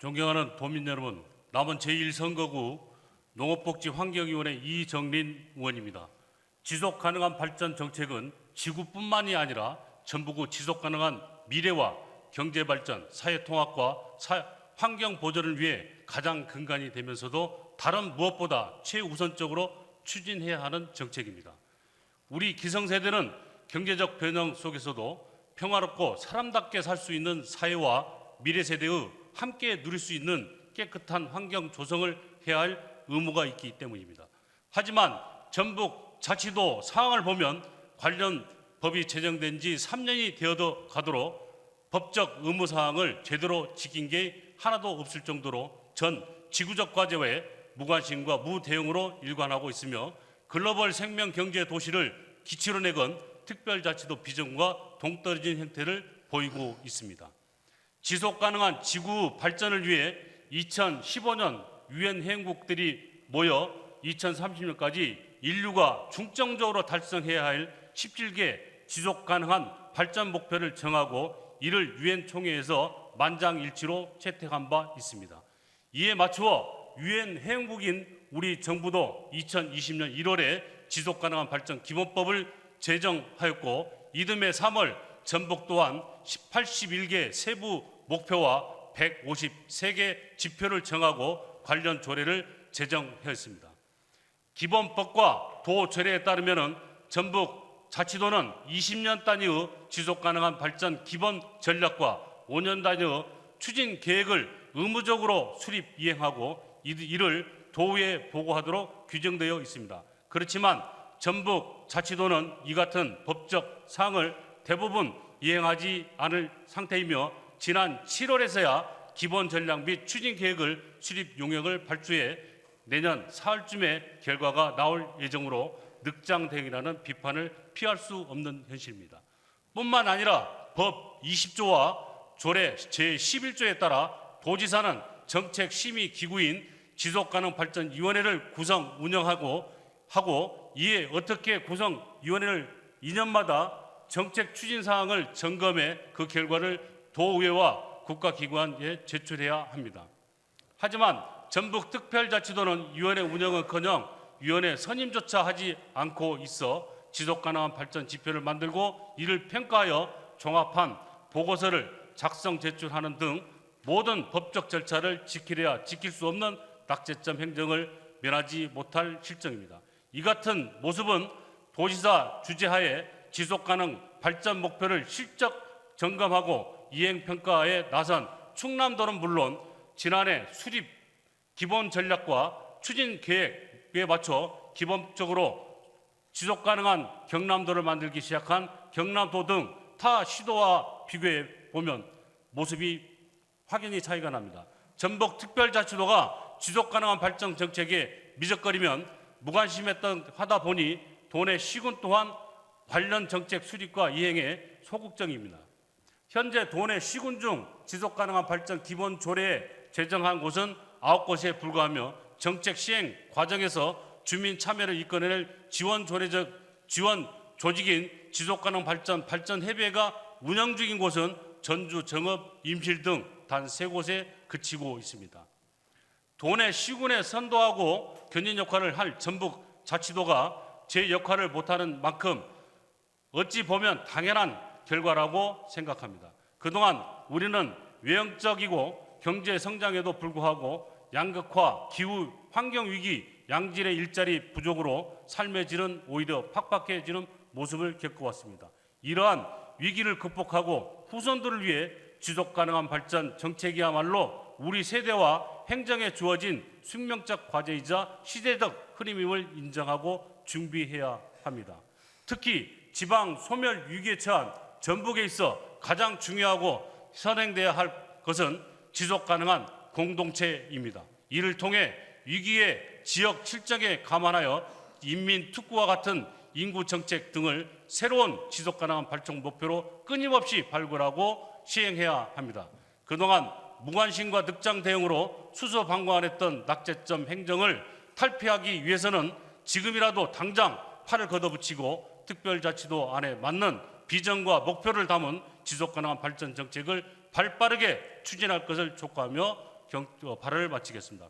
존경하는 도민 여러분, 남은 제1선거구 농업복지환경위원회 이정린 의원입니다. 지속가능한 발전 정책은 지구뿐만이 아니라 전북의 지속가능한 미래와 경제발전, 사회통합과 환경보존을 위해 가장 근간이 되면서도 다른 무엇보다 최우선적으로 추진해야 하는 정책입니다. 우리 기성세대는 경제적 변형 속에서도 평화롭고 사람답게 살 수 있는 사회와 미래세대의 함께 누릴 수 있는 깨끗한 환경 조성을 해야 할 의무가 있기 때문입니다. 하지만 전북 자치도 상황을 보면 관련 법이 제정된 지 3년이 되어 가도록 법적 의무 사항을 제대로 지킨 게 하나도 없을 정도로 전 지구적 과제에 무관심과 무대응으로 일관하고 있으며 글로벌 생명 경제 도시를 기치로 내건 특별자치도 비전과 동떨어진 형태를 보이고 있습니다. 지속 가능한 지구 발전을 위해 2015년 유엔 회원국들이 모여 2030년까지 인류가 중점적으로 달성해야 할 17개 지속 가능한 발전 목표를 정하고 이를 유엔 총회에서 만장일치로 채택한 바 있습니다. 이에 맞추어 유엔 회원국인 우리 정부도 2020년 1월에 지속 가능한 발전 기본법을 제정하였고 이듬해 3월 전북 또한 81개 세부 목표와 153개 지표를 정하고 관련 조례를 제정하였습니다. 기본법과 도조례에 따르면 전북 자치도는 20년 단위의 지속가능한 발전 기본 전략과 5년 단위의 추진 계획을 의무적으로 수립 이행하고 이를 도의회에 보고하도록 규정되어 있습니다. 그렇지만 전북 자치도는 이 같은 법적 사항을 대부분 이행하지 않을 상태이며 지난 7월에서야 기본 전략 및 추진 계획을 수립 용역을 발주해 내년 4월쯤에 결과가 나올 예정으로 늑장대응이라는 비판을 피할 수 없는 현실입니다. 뿐만 아니라 법 20조와 조례 제11조에 따라 도지사는 정책심의기구인 지속가능발전위원회를 구성 운영하고 이에 어떻게 구성위원회를 2년마다 정책 추진 사항을 점검해 그 결과를 도의회와 국가기관에 제출해야 합니다. 하지만 전북 특별자치도는 위원회 운영은커녕 위원회 선임조차 하지 않고 있어 지속가능한 발전 지표를 만들고 이를 평가하여 종합한 보고서를 작성 제출하는 등 모든 법적 절차를 지키려야 지킬 수 없는 낙제점 행정을 면하지 못할 실정입니다. 이 같은 모습은 도지사 주재하에 지속가능 발전 목표를 실적 점검하고 이행평가에 나선 충남도는 물론 지난해 수립 기본 전략과 추진 계획에 맞춰 기본적으로 지속가능한 경남도를 만들기 시작한 경남도 등 타 시도와 비교해 보면 모습이 확연히 차이가 납니다. 전북 특별자치도가 지속가능한 발전 정책에 미적거리면 무관심했던 하다 보니 도내 시군 또한 관련 정책 수립과 이행에 소극적입니다. 현재 도내 시군 중 지속가능한 발전 기본 조례에 제정한 곳은 9곳에 불과하며 정책 시행 과정에서 주민 참여를 이끌어낼 지원 조직인 지속가능 발전 협의회가 운영 중인 곳은 전주, 정읍, 임실 등 단 3곳에 그치고 있습니다. 도내 시군에 선도하고 견인 역할을 할 전북 자치도가 제 역할을 못하는 만큼 어찌 보면 당연한 결과라고 생각합니다. 그동안 우리는 외형적이고 경제 성장에도 불구하고 양극화, 기후, 환경위기, 양질의 일자리 부족으로 삶의 질은 오히려 팍팍해지는 모습을 겪어왔습니다. 이러한 위기를 극복하고 후손들을 위해 지속가능한 발전 정책이야말로 우리 세대와 행정에 주어진 숙명적 과제이자 시대적 흐름임을 인정하고 준비해야 합니다. 특히 지방 소멸 위기에 처한 전북에 있어 가장 중요하고 선행돼야 할 것은 지속가능한 공동체입니다. 이를 통해 위기의 지역 실정에 감안하여 인민특구와 같은 인구 정책 등을 새로운 지속가능한 발전 목표로 끊임없이 발굴하고 시행해야 합니다. 그동안 무관심과 늑장 대응으로 수소방관했던 낙제점 행정을 탈피하기 위해서는 지금이라도 당장 팔을 걷어붙이고 특별자치도 안에 맞는 비전과 목표를 담은 지속가능한 발전 정책을 발빠르게 추진할 것을 촉구하며 발언을 마치겠습니다.